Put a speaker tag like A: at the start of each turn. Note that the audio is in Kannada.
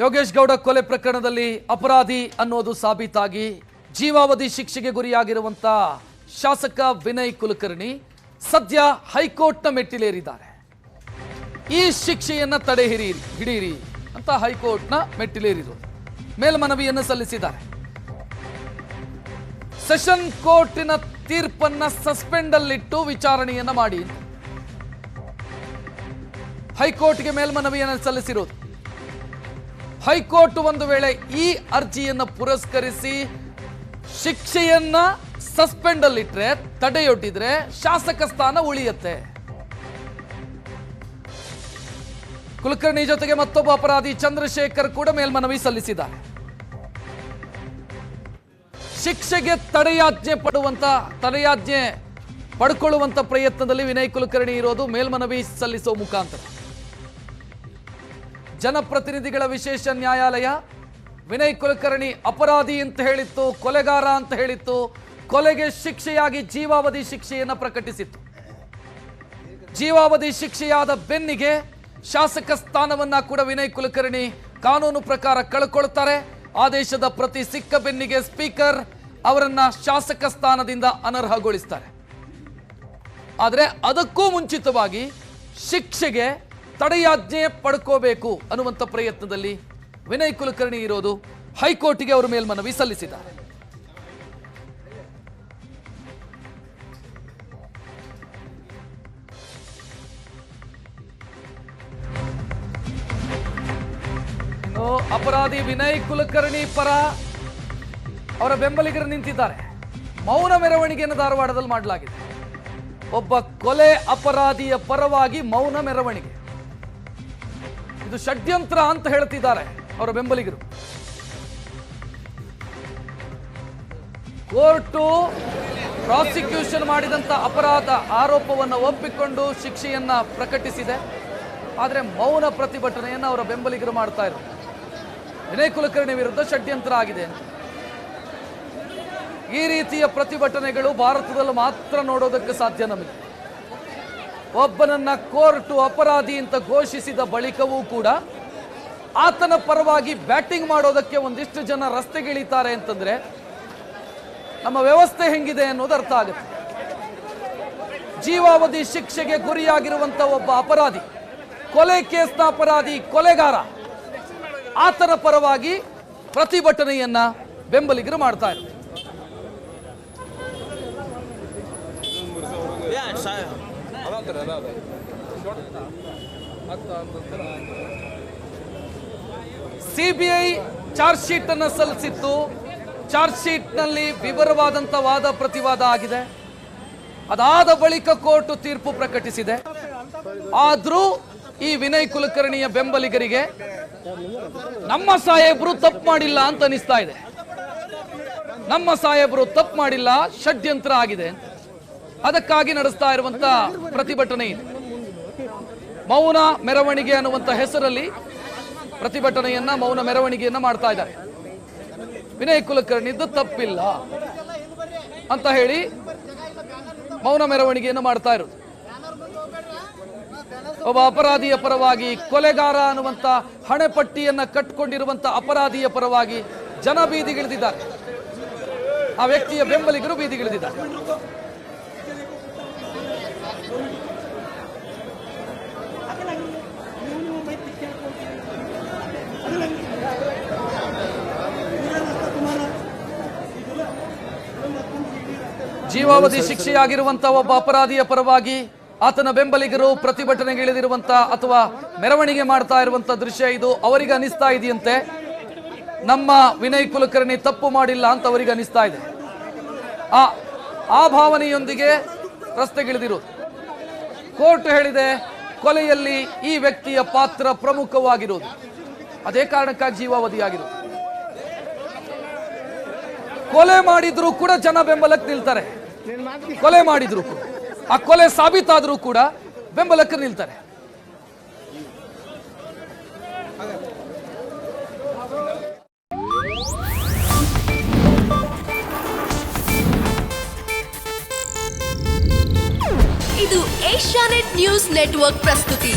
A: ಯೋಗೇಶ್ ಗೌಡ ಕೊಲೆ ಪ್ರಕರಣದಲ್ಲಿ ಅಪರಾಧಿ ಅನ್ನೋದು ಸಾಬೀತಾಗಿ ಜೀವಾವಧಿ ಶಿಕ್ಷೆಗೆ ಗುರಿಯಾಗಿರುವಂತ ಶಾಸಕ ವಿನಯ್ ಕುಲಕರ್ಣಿ ಸದ್ಯ ಹೈಕೋರ್ಟ್ನ ಮೆಟ್ಟಿಲೇರಿದ್ದಾರೆ. ಈ ಶಿಕ್ಷೆಯನ್ನ ತಡೆ ಹಿಡಿಯಿರಿ ಅಂತ ಹೈಕೋರ್ಟ್ನ ಮೆಟ್ಟಿಲೇರಿರು ಮೇಲ್ಮನವಿಯನ್ನು ಸಲ್ಲಿಸಿದ್ದಾರೆ. ಸೆಷನ್ ಕೋರ್ಟಿನ ತೀರ್ಪನ್ನ ಸಸ್ಪೆಂಡ್ ಅಲ್ಲಿಟ್ಟು ವಿಚಾರಣೆಯನ್ನ ಮಾಡಿ ಹೈಕೋರ್ಟ್ಗೆ ಮೇಲ್ಮನವಿಯನ್ನು ಸಲ್ಲಿಸಿರೋದು. ಹೈಕೋರ್ಟ್ ಒಂದು ವೇಳೆ ಈ ಅರ್ಜಿಯನ್ನು ಪುರಸ್ಕರಿಸಿ ಶಿಕ್ಷೆಯನ್ನ ಸಸ್ಪೆಂಡ್ ಅಲ್ಲಿಟ್ರೆ, ತಡೆಯೊಡ್ಡಿದ್ರೆ ಶಾಸಕ ಸ್ಥಾನ ಉಳಿಯುತ್ತೆ. ಕುಲಕರ್ಣಿ ಜೊತೆಗೆ ಮತ್ತೊಬ್ಬ ಅಪರಾಧಿ ಚಂದ್ರಶೇಖರ್ ಕೂಡ ಮೇಲ್ಮನವಿ ಸಲ್ಲಿಸಿದ್ದಾರೆ. ಶಿಕ್ಷೆಗೆ ತಡೆಯಾಜ್ಞೆ ಪಡ್ಕೊಳ್ಳುವಂತ ಪ್ರಯತ್ನದಲ್ಲಿ ವಿನಯ್ ಕುಲಕರ್ಣಿ ಇರೋದು ಮೇಲ್ಮನವಿ ಸಲ್ಲಿಸುವ ಮುಖಾಂತರ. ಜನಪ್ರತಿನಿಧಿಗಳ ವಿಶೇಷ ನ್ಯಾಯಾಲಯ ವಿನಯ್ ಕುಲಕರ್ಣಿ ಅಪರಾಧಿ ಅಂತ ಹೇಳಿತ್ತು, ಕೊಲೆಗಾರ ಅಂತ ಹೇಳಿತ್ತು. ಕೊಲೆಗೆ ಶಿಕ್ಷೆಯಾಗಿ ಜೀವಾವಧಿ ಶಿಕ್ಷೆಯನ್ನು ಪ್ರಕಟಿಸಿತ್ತು. ಜೀವಾವಧಿ ಶಿಕ್ಷೆಯಾದ ಬೆನ್ನಿಗೆ ಶಾಸಕ ಸ್ಥಾನವನ್ನ ಕೂಡ ವಿನಯ್ ಕುಲಕರ್ಣಿ ಕಾನೂನು ಪ್ರಕಾರ ಕಳ್ಕೊಳ್ತಾರೆ. ಆದೇಶದ ಪ್ರತಿ ಸಿಕ್ಕ ಬೆನ್ನಿಗೆ ಸ್ಪೀಕರ್ ಅವರನ್ನ ಶಾಸಕ ಸ್ಥಾನದಿಂದ ಅನರ್ಹಗೊಳಿಸ್ತಾರೆ. ಆದರೆ ಅದಕ್ಕೂ ಮುಂಚಿತವಾಗಿ ಶಿಕ್ಷೆಗೆ ತಡೆಯಾಜ್ಞೆ ಪಡ್ಕೋಬೇಕು ಅನ್ನುವಂಥ ಪ್ರಯತ್ನದಲ್ಲಿ ವಿನಯ್ ಕುಲಕರ್ಣಿ ಇರೋದು. ಹೈಕೋರ್ಟ್ಗೆ ಅವರು ಮೇಲ್ಮನವಿ ಸಲ್ಲಿಸಿದ್ದಾರೆ. ಇನ್ನು ಅಪರಾಧಿ ವಿನಯ್ ಕುಲಕರ್ಣಿ ಪರ ಅವರ ಬೆಂಬಲಿಗರು ನಿಂತಿದ್ದಾರೆ. ಮೌನ ಮೆರವಣಿಗೆಯನ್ನು ಧಾರವಾಡದಲ್ಲಿ ಮಾಡಲಾಗಿದೆ. ಒಬ್ಬ ಕೊಲೆ ಅಪರಾಧಿಯ ಪರವಾಗಿ ಮೌನ ಮೆರವಣಿಗೆ. ಇದು ಷಡ್ಯಂತ್ರ ಅಂತ ಹೇಳ್ತಿದ್ದಾರೆ ಅವರ ಬೆಂಬಲಿಗರು. ಕೋರ್ಟು ಪ್ರಾಸಿಕ್ಯೂಷನ್ ಮಾಡಿದಂತ ಅಪರಾಧ ಆರೋಪವನ್ನು ಒಪ್ಪಿಕೊಂಡು ಶಿಕ್ಷೆಯನ್ನ ಪ್ರಕಟಿಸಿದೆ. ಆದರೆ ಮೌನ ಪ್ರತಿಭಟನೆಯನ್ನು ಅವರ ಬೆಂಬಲಿಗರು ಮಾಡ್ತಾ ಇದ್ದಾರೆ. ವಿನಯ್ ಕುಲಕರ್ಣಿ ವಿರುದ್ಧ ಷಡ್ಯಂತ್ರ ಆಗಿದೆ. ಈ ರೀತಿಯ ಪ್ರತಿಭಟನೆಗಳು ಭಾರತದಲ್ಲಿ ಮಾತ್ರ ನೋಡೋದಕ್ಕೆ ಸಾಧ್ಯ. ನಮಗೆ ಒಬ್ಬನನ್ನ ಕೋರ್ಟು ಅಪರಾಧಿ ಅಂತ ಘೋಷಿಸಿದ ಬಳಿಕವೂ ಕೂಡ ಆತನ ಪರವಾಗಿ ಬ್ಯಾಟಿಂಗ್ ಮಾಡೋದಕ್ಕೆ ಒಂದಿಷ್ಟು ಜನ ರಸ್ತೆಗಿಳಿತಾರೆ ಅಂತಂದ್ರೆ ನಮ್ಮ ವ್ಯವಸ್ಥೆ ಹೆಂಗಿದೆ ಅನ್ನೋದು ಅರ್ಥ ಆಗುತ್ತೆ. ಜೀವಾವಧಿ ಶಿಕ್ಷೆಗೆ ಗುರಿಯಾಗಿರುವಂತ ಒಬ್ಬ ಅಪರಾಧಿ, ಕೊಲೆ ಕೇಸ್ನ ಅಪರಾಧಿ, ಕೊಲೆಗಾರ, ಆತನ ಪರವಾಗಿ ಪ್ರತಿಭಟನೆಯನ್ನ ಬೆಂಬಲಿಗರು ಮಾಡ್ತಾ ಇದ್ದಾರೆ. ಸಿಬಿಐ ಚಾರ್ಜ್ ಶೀಟ್ ಅನ್ನು ಸಲ್ಲಿಸಿತ್ತು. ಚಾರ್ಜ್ ಶೀಟ್ ನಲ್ಲಿ ವಿವರವಾದಂತ ವಾದ ಪ್ರತಿವಾದ ಆಗಿದೆ. ಅದಾದ ಬಳಿಕ ಕೋರ್ಟ್ ತೀರ್ಪು ಪ್ರಕಟಿಸಿದೆ. ಆದ್ರೂ ಈ ವಿನಯ್ ಕುಲಕರ್ಣಿಯ ಬೆಂಬಲಿಗರಿಗೆ ನಮ್ಮ ಸಾಹೇಬರು ತಪ್ಪು ಮಾಡಿಲ್ಲ ಅಂತ ಅನಿಸ್ತಾ ಇದೆ. ನಮ್ಮ ಸಾಹೇಬರು ತಪ್ಪು ಮಾಡಿಲ್ಲ, ಷಡ್ಯಂತ್ರ ಆಗಿದೆ. ಅದಕ್ಕಾಗಿ ನಡೆಸ್ತಾ ಇರುವಂತ ಪ್ರತಿಭಟನೆ ಇದೆ. ಮೌನ ಮೆರವಣಿಗೆ ಅನ್ನುವಂಥ ಹೆಸರಲ್ಲಿ ಪ್ರತಿಭಟನೆಯನ್ನ, ಮೌನ ಮೆರವಣಿಗೆಯನ್ನ ಮಾಡ್ತಾ ಇದ್ದಾರೆ. ವಿನಯ್ ಕುಲಕರ್ಣಿದ್ದು ತಪ್ಪಿಲ್ಲ ಅಂತ ಹೇಳಿ ಮೌನ ಮೆರವಣಿಗೆಯನ್ನು ಮಾಡ್ತಾ ಇರೋದು. ಒಬ್ಬ ಅಪರಾಧಿಯ ಪರವಾಗಿ, ಕೊಲೆಗಾರ ಅನ್ನುವಂಥ ಹಣೆಪಟ್ಟಿಯನ್ನ ಕಟ್ಟಿಕೊಂಡಿರುವಂತ ಅಪರಾಧಿಯ ಪರವಾಗಿ ಜನ ಬೀದಿಗಿಳಿದಿದ್ದಾರೆ. ಆ ವ್ಯಕ್ತಿಯ ಬೆಂಬಲಿಗರು ಬೀದಿಗಿಳಿದಿದ್ದಾರೆ. ಜೀವಾವಧಿ ಶಿಕ್ಷೆಯಾಗಿರುವಂತಹ ಒಬ್ಬ ಅಪರಾಧಿಯ ಪರವಾಗಿ ಆತನ ಬೆಂಬಲಿಗರು ಪ್ರತಿಭಟನೆಗಿಳಿದಿರುವಂತ ಅಥವಾ ಮೆರವಣಿಗೆ ಮಾಡ್ತಾ ಇರುವಂತ ದೃಶ್ಯ ಇದು. ಅವರಿಗೆ ಅನಿಸ್ತಾ ಇದೆಯಂತೆ ನಮ್ಮ ವಿನಯ್ ಕುಲಕರ್ಣಿ ತಪ್ಪು ಮಾಡಿಲ್ಲ ಅಂತ ಅವರಿಗೆ ಅನಿಸ್ತಾ ಇದೆ. ಆ ಭಾವನೆಯೊಂದಿಗೆ ರಸ್ತೆಗಿಳಿದಿರೋದು. ಕೋರ್ಟ್ ಹೇಳಿದೆ ಕೊಲೆಯಲ್ಲಿ ಈ ವ್ಯಕ್ತಿಯ ಪಾತ್ರ ಪ್ರಮುಖವಾಗಿರೋದು. ಅದೇ ಕಾರಣಕ್ಕಾಗಿ ಜೀವಾವಧಿ ಆಗಿರೋದು. ಕೊಲೆ ಮಾಡಿದ್ರು ಕೂಡ ಜನ ಬೆಂಬಲಕ್ಕೆ ನಿಲ್ತಾರೆ. ಕೊಲೆ ಮಾಡಿದ್ರು ಕೂಡ, ಆ ಕೊಲೆ ಸಾಬೀತಾದ್ರೂ ಕೂಡ ಬೆಂಬಲಕ್ಕೆ ನಿಲ್ತಾರೆ.
B: ಇದು ಏಷ್ಯಾನೆಟ್ ನ್ಯೂಸ್ ನೆಟ್ವರ್ಕ್ ಪ್ರಸ್ತುತಿ.